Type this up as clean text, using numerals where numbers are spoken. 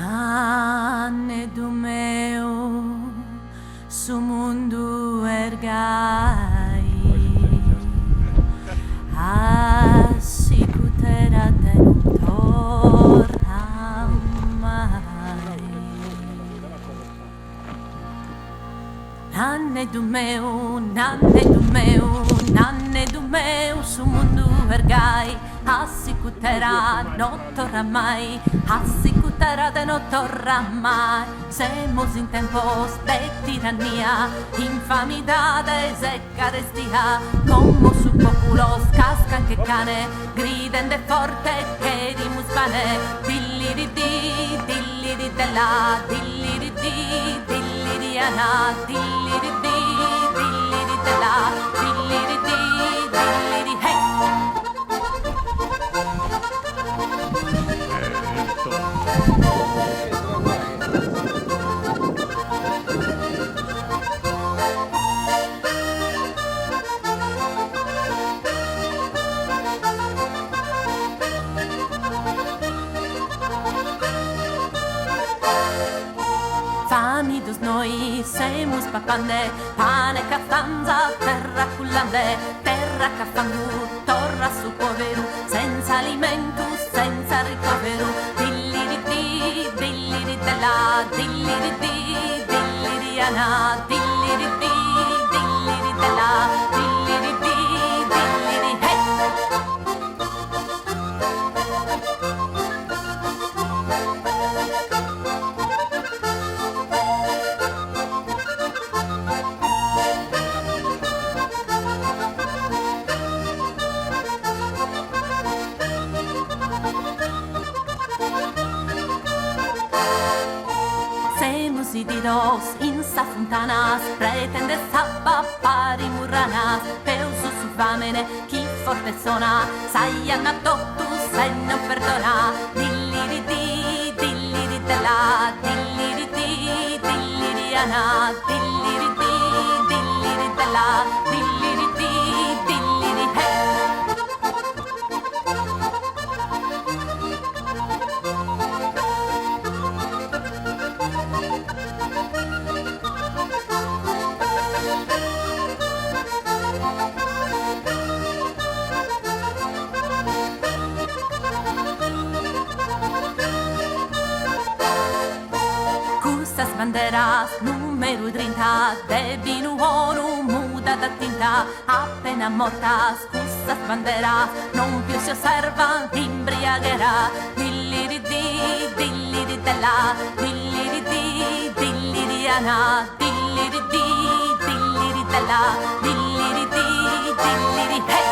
Anne Dumeu su mundu ergai assicutera te non torna mai. Nanne Dumeu, Nanne Dumeu, Nanne Dumeu su mundu ergai assicutera non torna mai, assicutera te non torna mai. Semos in tempos de tirannia, infamidades e carestia, como su populos cascan que cane, griden de forte che dimus pane. Dilliridi, dilliri della, dilliridi, dilliriana, dilliridi, dilliri della, dilliridi, dilliri hey. Famidos noi semus papande, pane caftanza, terra cullande, terra caffandu, torra su poveru, senza alimento, senza ricovero. Dilliridi, dilliri della, dilliridi, dilliriana, dilliridi, dilliri della, dilliridi, dilliri hey. Semus ididos in sa fontanas, pretende sabba pari murranas, peuso su famene, chi forte sona, saian totus e non perdona. Dilliridi, dilliri della, dilliridi, dilliriana, dilliridi, dilliri della, dilliridi, dilliri hey. Custas banderas, numero 30, de vino oro, muda da tinta, appena mortas, custas banderas, non più si osservan, imbriagherà. Dilliridi, dilliri della, dilliridi, dilliriana, dilliridi, dilliri della, dilliridi, dilliri hey.